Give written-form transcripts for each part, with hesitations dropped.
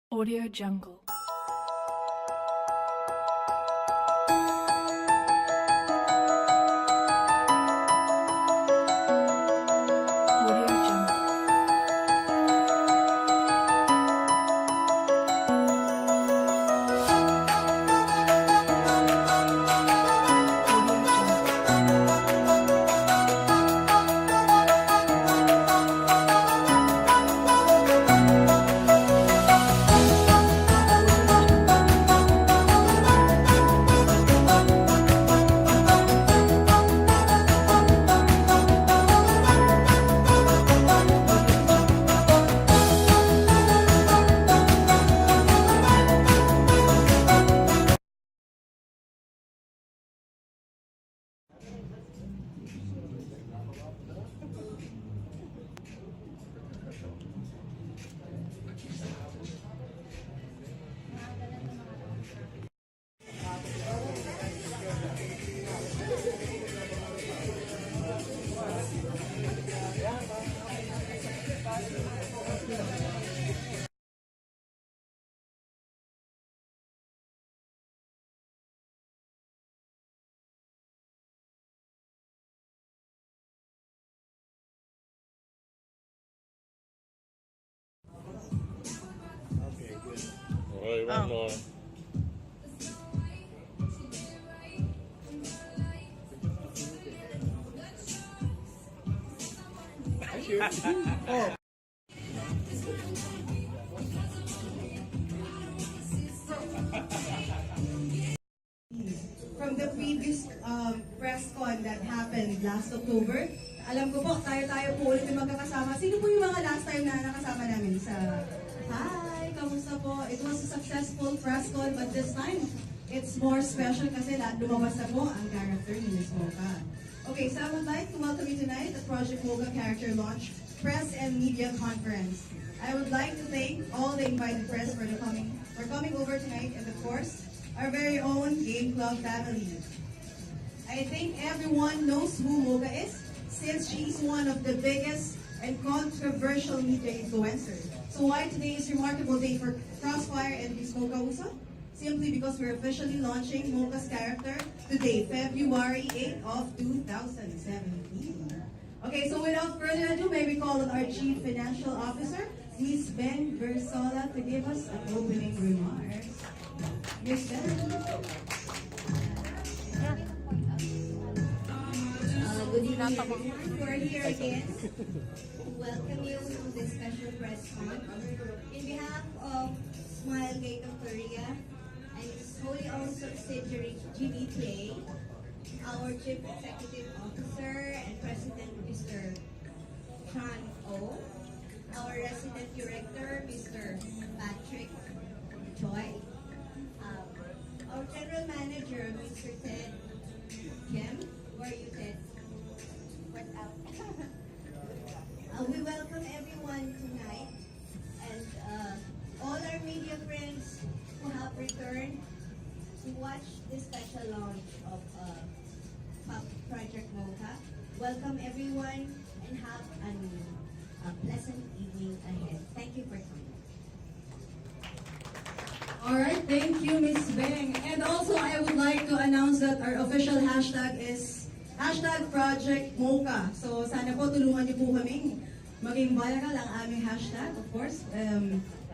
Audio Jungle. Audio Jungle. Audio Jungle. Okay, one more. From the previous press con that happened last October, alam ko po, tayo-tayo po ulit yung magkakasama. Sino po yung mga last time na nakasama namin sa... Hi! Kamusta po? It was a successful press con, but this time, it's more special kasi lumabas na po ang character ni Miss Mocha. Okay, so I would like to welcome you tonight at Project Mocha Character Launch Press and Media Conference. I would like to thank all the invited press for coming over tonight, and of course, our very own Game Club family. I think everyone knows who Mocha is, since she's one of the biggest and controversial media influencers. So why today is a remarkable day for Crossfire and Miss Mocha Uso? Simply because we're officially launching Mocha's character today, February 8 of 2017. Okay, so without further ado, may we call on our Chief Financial Officer, Ms. Ben Versola, to give us an opening remarks. Ms. Ben. Good evening, everyone. We're here again to welcome you to this special press con. In behalf of Smile Gate of Korea and its wholly owned subsidiary GBTA, our Chief Executive Officer and President Mr. Chan O, our Resident Director Mr. Patrick Choi, our General Manager Mr. Ted Kim. Where are you, Ted? What's up? We welcome everyone tonight and all our media friends who have returned to watch this special launch of Project Mocha. Welcome everyone and have a pleasant evening ahead. Thank you for coming. Alright, thank you, Ms. Beng. And also, I would like to announce that our official hashtag is hashtag Project Mocha. So, sana po tulungan niyo po kaming maging viral ang aming hashtag, of course,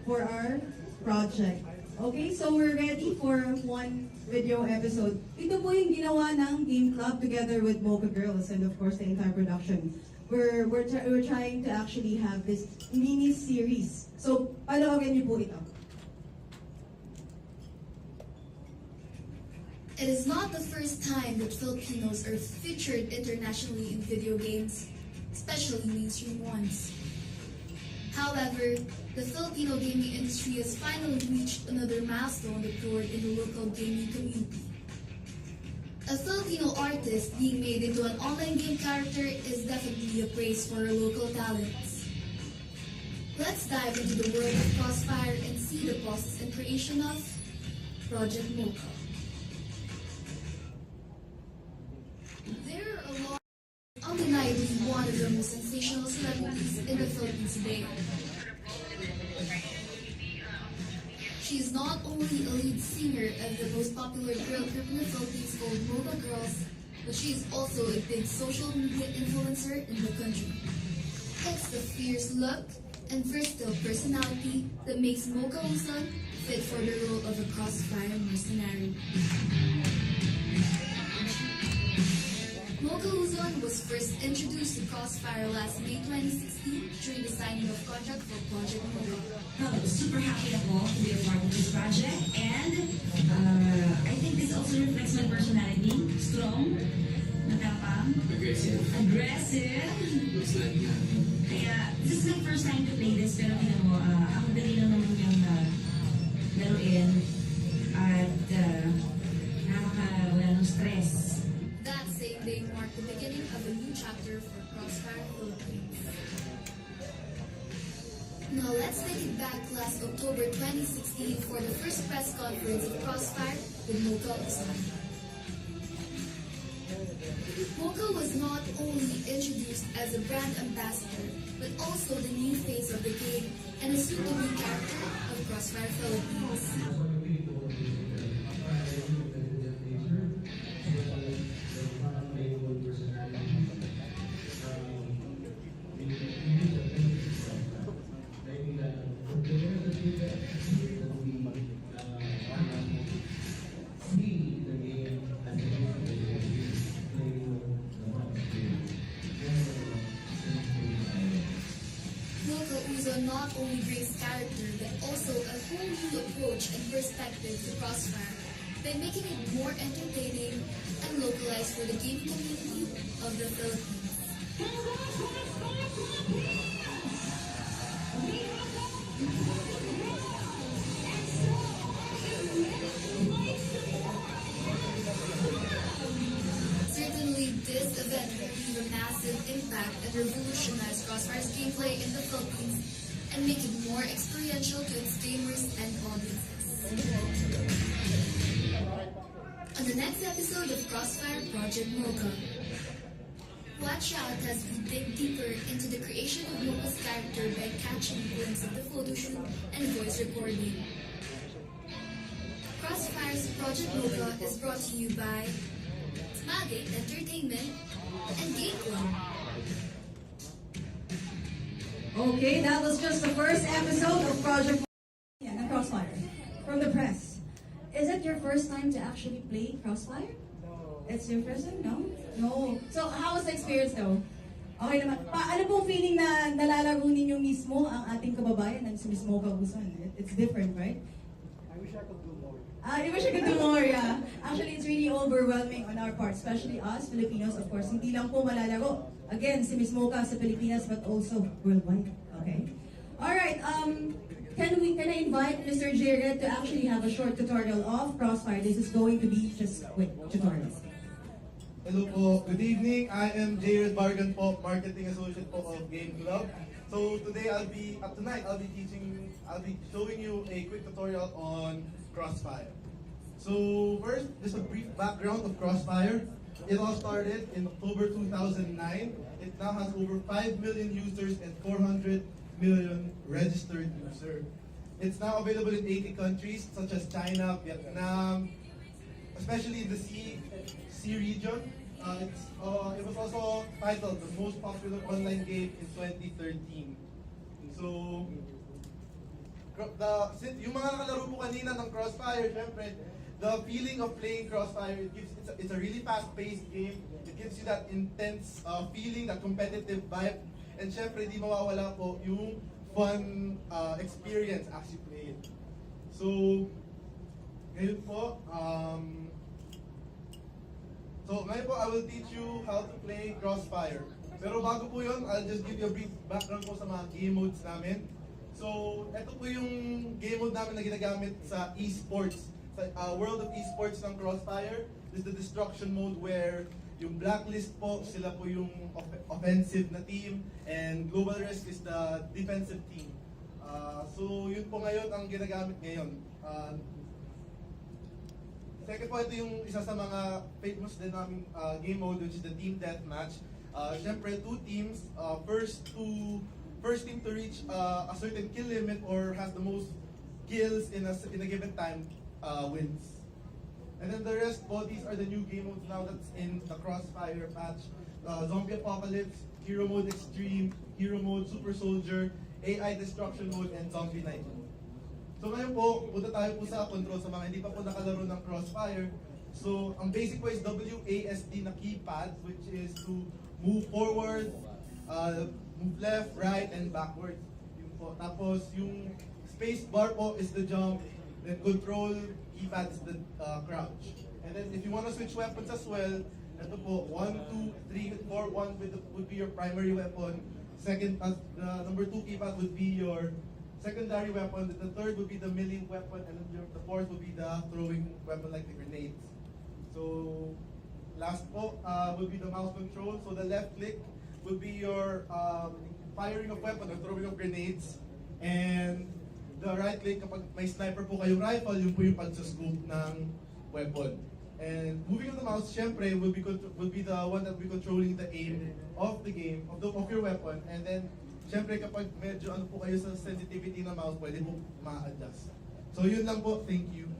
for our project. Okay, so we're ready for one video episode. Ito po yung ginawa ng Game Club together with Mocha Girls and of course the entire production. We're trying to actually have this mini series. So, panoorin niyo po ito. It is not the first time that Filipinos are featured internationally in video games, especially mainstream ones. However, the Filipino gaming industry has finally reached another milestone record in the local gaming community. A Filipino artist being made into an online game character is definitely a praise for our local talents. Let's dive into the world of Crossfire and see the process and creation of Project Mocha. There are a lot undeniably one of the most sensational celebrities in the Philippines today. She is not only a lead singer of the most popular girl group in the Philippines called Mocha Girls, but she is also a big social media influencer in the country. It's the fierce look and versatile personality that makes Mocha Uson fit for the role of a Crossfire mercenary. Mocha Luzon was first introduced to Crossfire last May 2016 during the signing of contract for Project Mocha. Super happy ako to be a part of this project, and I think this also reflects my personality. Strong, matapang, aggressive. Kaya this is my first time to play this, pero tingnan mo, ang dali lang naman yung laruin at wala ng stress. That same day marked the beginning of a new chapter for Crossfire Philippines. Now let's take it back to last October 2016 for the first press conference of Crossfire with Mocha Uson. Mocha was not only introduced as a brand ambassador, but also the new face of the game and a soon-to-be character of Crossfire Philippines. Mocha Uzo not only brings character but also a whole new approach and perspective to Crossfire by making it more entertaining and localized for the gaming community of the Philippines. Certainly, this event will leave a massive impact and revolutionize Crossfire's gameplay in the Philippines and make it more experiential to its gamers and audiences. On the next episode of Crossfire Project Mocha, watch out as we dig deeper into the creation of Mocha's character by catching a glimpse of the photo shoot and voice recording. Crossfire's Project Mocha is brought to you by Smagate Entertainment and Game Club. Okay, that was just the first episode of Project Crossfire from the press. Is it your first time to actually play Crossfire? It's your first time? No? No. So, how was the experience though? Okay naman. Ano pong feeling na nalalaro ninyo mismo ang ating kababayan na si Miss Mocha Uson? It's different, right? I wish I could do more. You wish I could do more, yeah. Actually, it's really overwhelming on our part, especially us, Filipinos, of course. Hindi lang po malalaro. Again, si Miss Mocha sa Pilipinas, but also worldwide. Okay? Alright, can I invite Mr. Jared to actually have a short tutorial of Crossfire? This is going to be just quick tutorial. Hello po, good evening. I am Jared Bargan po, Marketing Associate po of Game Club. So tonight I'll be showing you a quick tutorial on Crossfire. So first, just a brief background of Crossfire. It all started in October 2009. It now has over 5 million users and 400 million registered users. It's now available in 80 countries such as China, Vietnam, especially in the C region. It was also titled the most popular online game in 2013. So, yung mga nakalaro po kanina ng Crossfire, syempre, the feeling of playing Crossfire, it's a really fast-paced game. It gives you that intense feeling, that competitive vibe. And syempre, di mawawala po yung fun experience as you play it. So, ngayon po, ngayon po, I will teach you how to play Crossfire. Pero bago po yun, I'll just give you a brief background po sa mga game modes namin. So, ito po yung game mode namin na ginagamit sa esports. Sa world of esports ng Crossfire. This is the destruction mode where yung blacklist po, sila po yung offensive na team, and global risk is the defensive team. So, yun po ngayon ang ginagamit ngayon. Second po, ito yung isa sa mga famous din namin game mode, which is the team deathmatch. Siyempre, two teams. First team to reach a certain kill limit or has the most kills in a given time wins. And then the rest po, these are the new game modes now that's in the Crossfire patch. Zombie Apocalypse, Hero Mode Extreme, Hero Mode Super Soldier, AI Destruction Mode, and Zombie Night Mode. So ngayon po, punta tayo po sa control sa mga hindi pa po nakalaro ng Crossfire. So, ang basic po is WASD na keypad, which is to move forward, move left, right, and backward. Yun po. Tapos, yung space bar po is the jump, then control keypad is the crouch. And then, if you want to switch weapons as well, ito po, 1, 2, 3, 4, 1 would be your primary weapon. Second, the number 2 keypad would be your secondary weapon. The third would be the melee weapon, and then the fourth would be the throwing weapon like the grenades. So, last po would be the mouse control. So the left click would be your firing of weapon or throwing of grenades. And the right click, kapag may sniper po kayong rifle, yun po yung pag-scope ng weapon. And moving on the mouse, syempre, will be the one that will be controlling the aim of the game, of your weapon. And then, syempre, kapag medyo ano po kayo sa sensitivity ng mouse, pwede po ma-adjust. So yun lang po, thank you.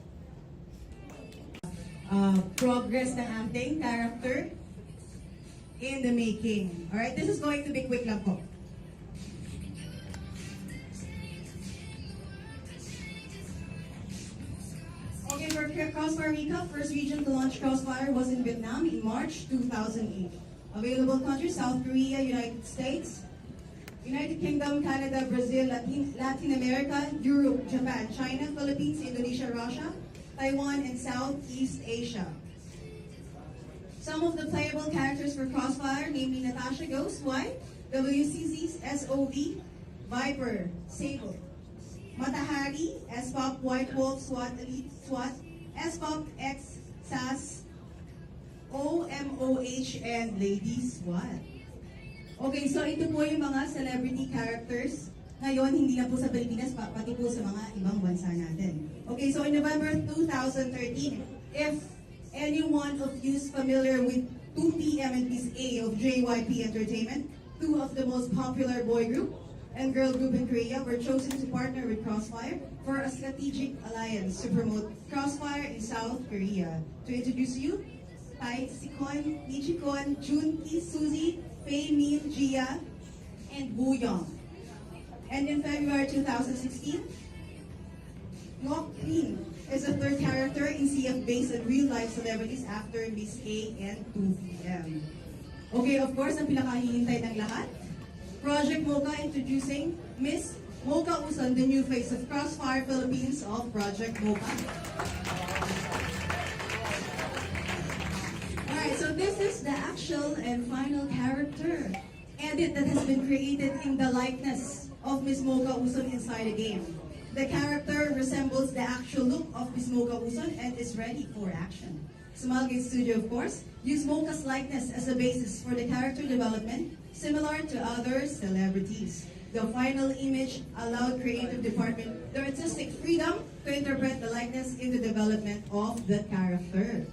Progress ng ating character in the making. Alright, this is going to be quick lang po. Okay, for Crossfire recap, first region to launch Crossfire was in Vietnam in March 2008. Available countries, South Korea, United States, United Kingdom, Canada, Brazil, Latin America, Europe, Japan, China, Philippines, Indonesia, Russia, Taiwan, and Southeast Asia. Some of the playable characters for Crossfire, namely Natasha Ghost, White, WCZ, SOV, Viper, Sable, Matahari, S-Pop, White Wolf, SWAT, Elite, SWAT, S-Pop, X, SAS, OMOH, and Lady SWAT. Okay, so ito po yung mga celebrity characters. Ngayon, hindi na po sa Pilipinas, pati po sa mga ibang bansa natin. Okay, so in November 2013, if anyone of you is familiar with 2PM and Piece A of JYP Entertainment, two of the most popular boy group and girl group in Korea, were chosen to partner with Crossfire for a strategic alliance to promote Crossfire in South Korea. To introduce you, Tai Sikon, Nichikon, Junki, Suzy, Fei Min, Gia, and Woo Young. And in February 2016, Ngok Min is the third character in CF based on real-life celebrities after Miss A and 2PM. Okay, of course, ang pinakahihintay ng lahat, Project Mocha introducing Miss Mocha Uson, the new face of Crossfire Philippines of Project Mocha. Alright, so this is the actual and final character edit that has been created in the likeness of Miss Mocha Uson inside the game. The character resembles the actual look of Miss Mocha Uson and is ready for action. Smilegate Studio, of course, used Mocha's likeness as a basis for the character development, similar to other celebrities. The final image allowed creative department the artistic freedom to interpret the likeness in the development of the character.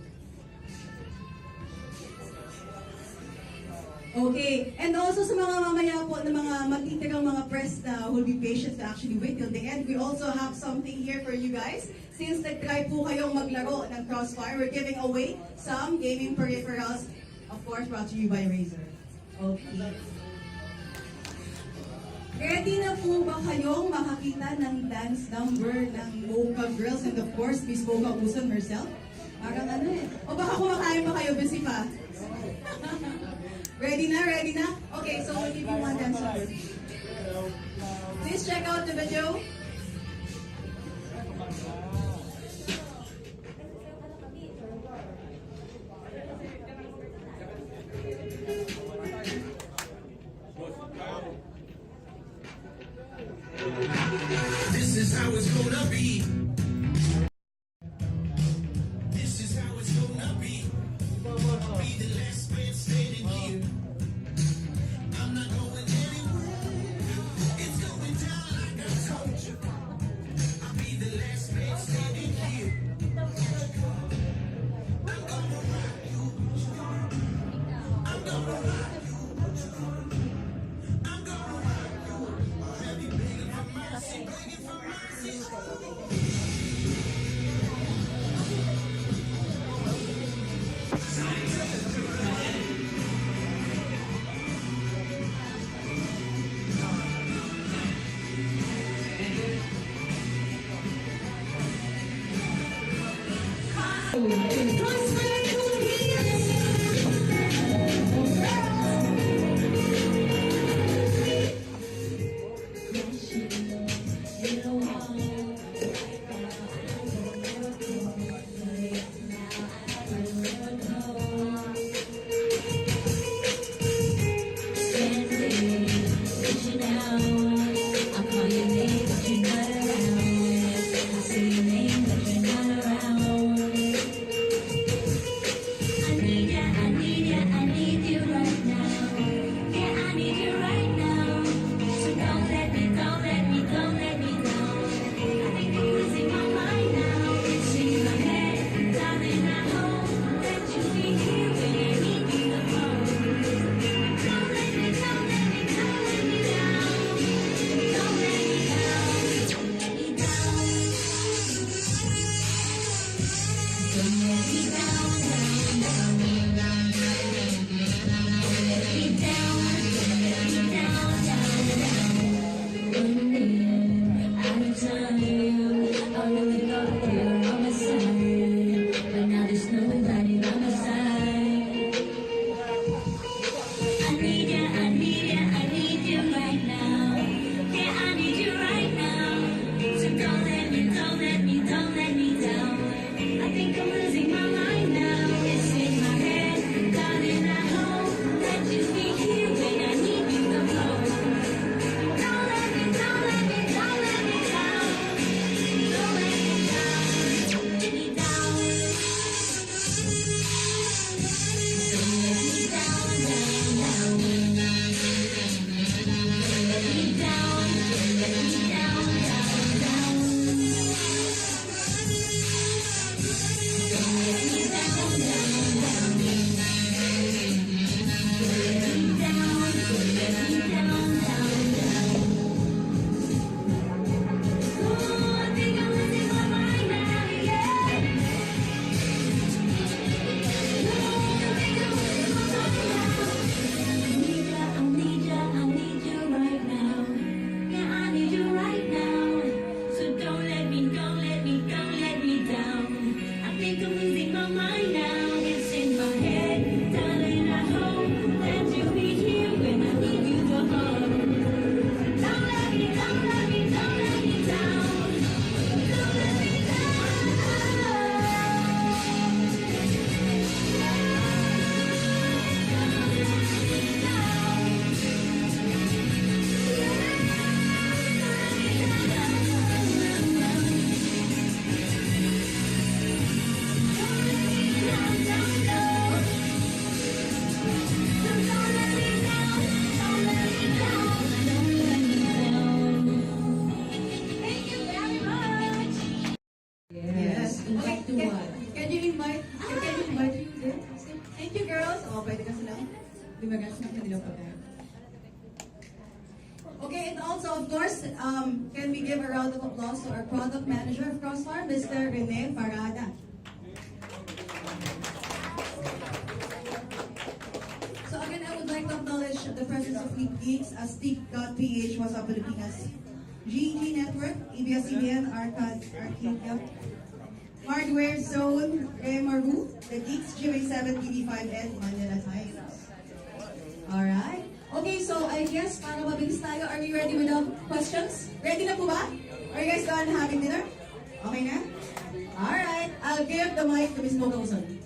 Okay, and also sa mga mamaya po na mga matitirang mga press na will be patient to actually wait till the end, we also have something here for you guys. Since nag-try po kayong maglaro ng Crossfire, we're giving away some gaming peripherals, of course brought to you by Razer. Okay. Ready na po ba kayong makakita ng dance number ng Mocha Girls and of course Miss Mocha Uson herself? Parang ano eh. O baka kumakain pa kayo, busy pa? Ready na? Ready na? Okay, so we'll give you one dance number. Please check out the video. This is how it's gonna be. This is how it's gonna be. Be the last man standing here. I'm not going anywhere. It's going down like I told you. Yes. Okay, can you invite you there? Thank you, girls. Oh, pwede ka sila. Di ba guys, nakadilaw pa tayo. Okay, and also, of course, can we give a round of applause to our product manager of Crossfire, Mr. Rene Parada. So again, I would like to acknowledge the presence of Fleet Geeks as Geek.ph was a Pilipinas, GG Network, ABS-CBN, Arcadia, Hardware Zone, Remaru, The Geeks, GMA7, TV5, and Manila Times. Alright. Okay, so I guess para mabilis tayo, are we ready with the questions? Ready na po ba? Are you guys done having dinner? Okay na? Alright, I'll give the mic to Ms. Mogalson.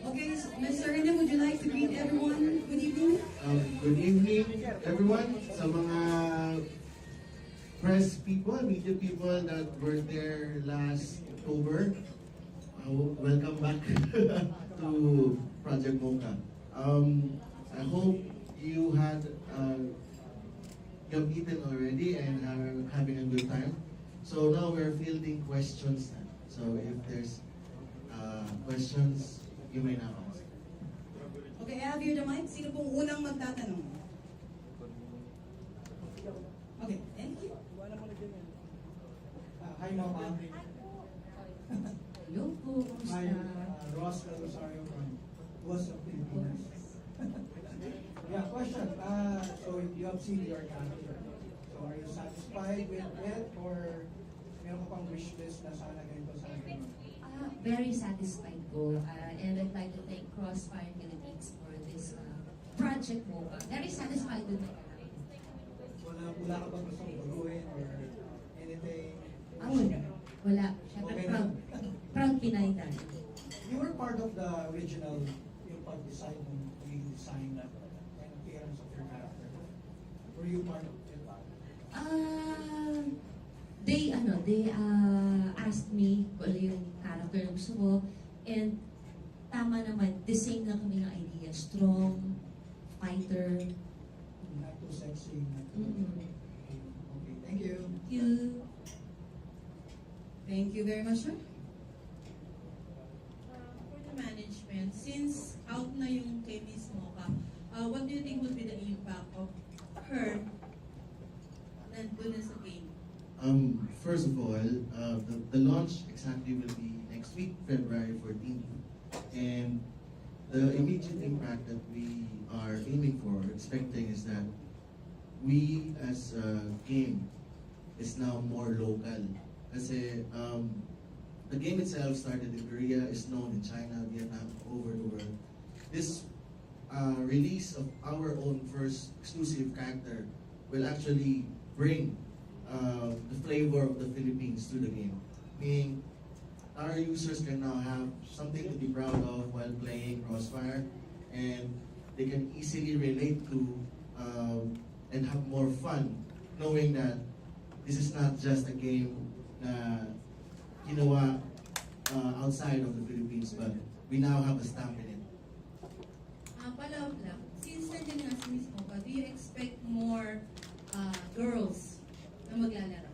Okay, so Mr. Rene, would you like to greet everyone? Good evening. Good evening, everyone. Sa mga press people, media people that were there last October, welcome back. to Project Mocha. I hope you had you've eaten already and are having a good time. So now we're fielding questions. So if there's questions, you may now ask. Okay, I have here the mic. Sino pong unang magtatanong? Okay, thank you. Hi, Mama. Hello po, Hi, kumusta? Ross Rosario from Was of Philippines. Yeah, question. So you have seen your character. So are you satisfied with it or meron ka pang wish list na sana ganito, sana ganito? Very satisfied po. And I'd like to thank Crossfire Philippines for this project mo. Very satisfied with my character. Wala ka ba gustong baguhin or anything? Wala. Wala. Siyempre Okay proud. na. Proud Pinay tayo. You were part of the original yung pag-design ng yung design and appearance of your character. Were you part of it? They asked me kung ano yung character na gusto ko. And tama naman, the same lang kami ng idea. Strong, fighter. Not too sexy. Not too... Mm-mm. Okay, thank you. Thank you. Thank you very much, sir. For the management, since out na yung kay Miss Mocha, what do you think would be the impact of her nandun na sa game? First of all, the launch exactly will be next week, February 14th. And the immediate impact that we are aiming for, expecting, is that we as a game is now more local. Kasi the game itself started in Korea, is known in China, Vietnam, over the world. This release of our own first exclusive character will actually bring the flavor of the Philippines to the game. Meaning, our users can now have something to be proud of while playing Crossfire, and they can easily relate to and have more fun knowing that this is not just a game na ginawa outside of the Philippines, but we now have a stamp in it. Follow-up lang, since nandiyan nga si Miss Mocha, do you expect more girls na maglalaro?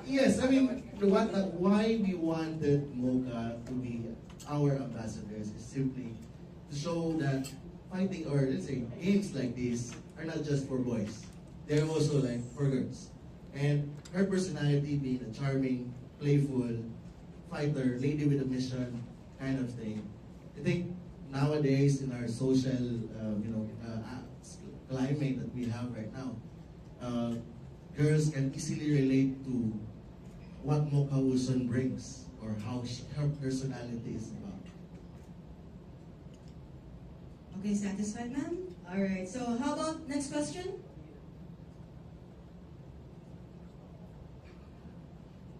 Yes, I mean, why we wanted Mocha to be our ambassadors is simply to show that fighting, or let's say games like this, are not just for boys. They're also like for girls. And her personality being a charming, playful fighter, lady with a mission kind of thing. I think nowadays in our social, climate that we have right now, girls can easily relate to what Mocha Wilson brings or how her personality is about. Okay, satisfied, ma'am? Alright, so how about next question?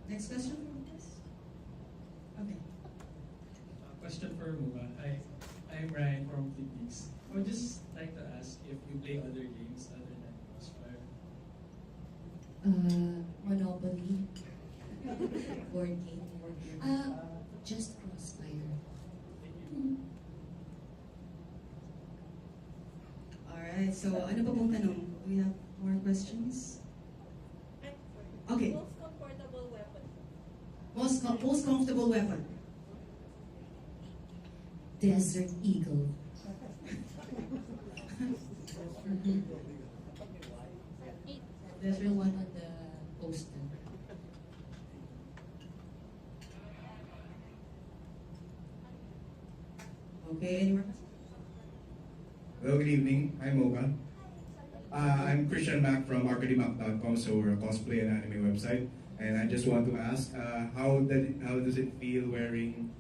Next question from this? Okay. Question for Muga. I'm Ryan from Philippines. I would just like to ask if you play other games other than Crossfire. Monopoly. Board game. Just Crossfire. Alright, so ano pa pong tanong? Do we have more questions? Okay. Most comfortable weapon? Most comfortable weapon? Desert Eagle. There's the one on the poster. Okay, anywhere? Hello, good evening. I'm Mocha. I'm Christian Mac from arcademap.com, so we're a cosplay and anime website. And I just want to ask, how does it feel wearing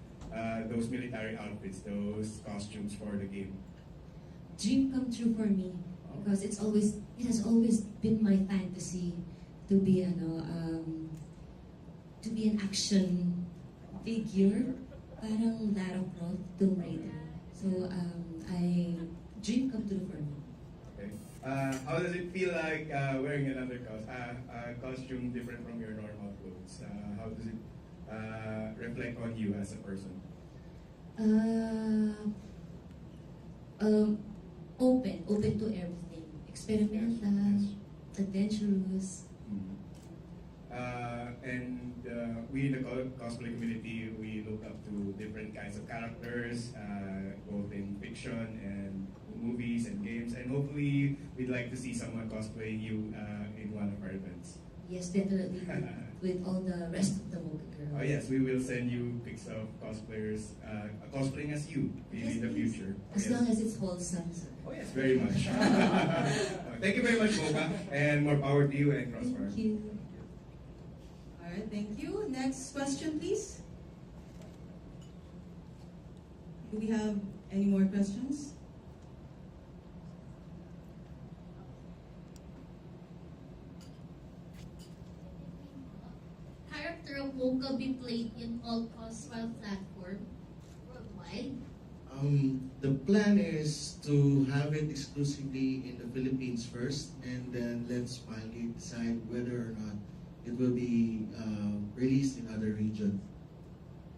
those military outfits, those costumes for the game? Dream come true for me because it has always been my fantasy to be an action figure, parang Lara Croft, Tomb Raider. So dream come true for me. Okay. How does it feel like wearing another costume different from your normal clothes? How does it reflect on you as a person? Open to everything. Experimental, Yes. adventurous. We in the cosplay community, we look up to different kinds of characters, both in fiction and movies and games, and hopefully we'd like to see someone cosplaying you in one of our events. Yes, definitely. With all the rest of the Mocha girls. Oh yes, we will send you pics of cosplayers cosplaying as you in the please. future. As Yes. long as it's wholesome, sir. Oh yes, very much. Thank you very much, Mocha, and more power to you and Crossfire. Thank you. All right, thank you. Next question, please. Do we have any more questions? Character of Mocha be played in all Crossfire platform worldwide. The plan is to have it exclusively in the Philippines first, and then let Smiley decide whether or not it will be released in other regions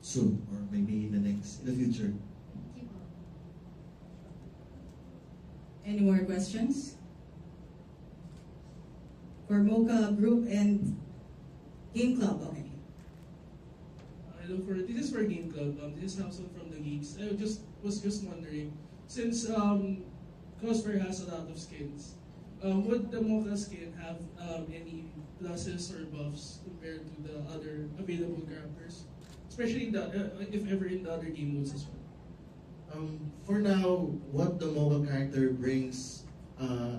soon, or maybe in the future. Thank you. Any more questions? For Mocha Group and Game Club, okay. Hello, this is for Game Club. This is Hamson from the Geeks. I was just wondering, since Crossfire has a lot of skins, would the Mocha skin have any pluses or buffs compared to the other available characters, especially if ever in the other game modes as well? For now, what the Mocha character brings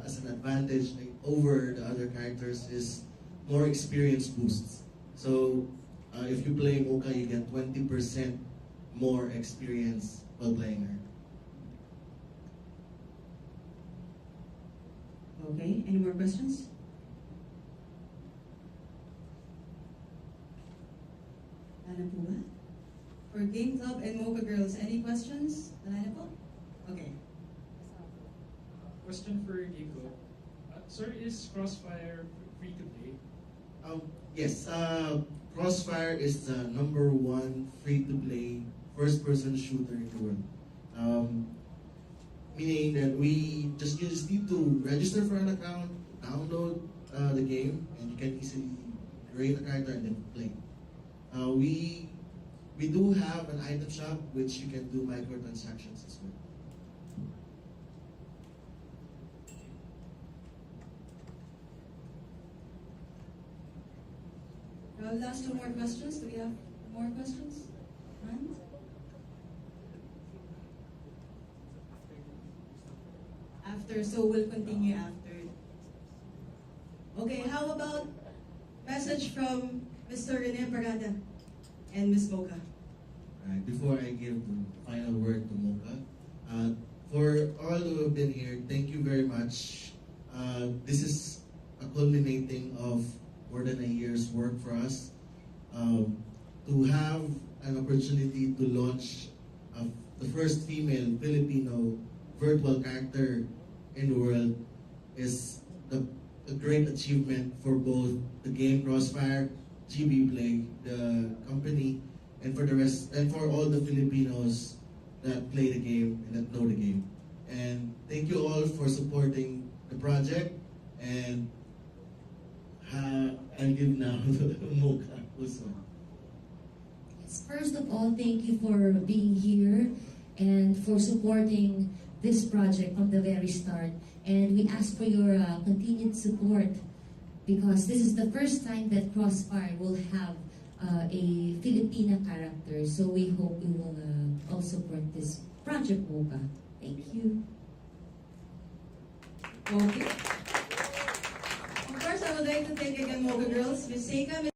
as an advantage over the other characters is more experience boosts. So if you play Mocha, you get 20% more experience while playing her. Okay, any more questions? Ano po ba? For Game Club and Mocha Girls, any questions? Wala na po? Okay. Question for Nico. Sir, is Crossfire free to play? Yes, Crossfire is the #1 free-to-play first-person shooter in the world. Meaning that you just need to register for an account, download the game, and you can easily create a character and then play. We do have an item shop which you can do microtransactions as well. Last two more questions. Do we have more questions? None? After, so we'll continue after. Okay, how about message from Mr. Rene Parada and Ms. Mocha? Right, before I give the final word to Mocha, for all who have been here, thank you very much. This is a culminating of more than a year's work for us. To have an opportunity to launch the first female Filipino virtual character in the world is a great achievement for both the game Crossfire, GB Play, the company, and for the rest, and for all the Filipinos that play the game and that know the game. And thank you all for supporting the project. And I'll give now to Mocha also. Yes, first of all, thank you for being here and for supporting this project from the very start. And we ask for your continued support because this is the first time that Crossfire will have a Filipina character. So we hope you will all support this project, Mocha. Thank you. Okay. Of course, I would like to thank again Mocha Girls, Ms. Seika, Ms.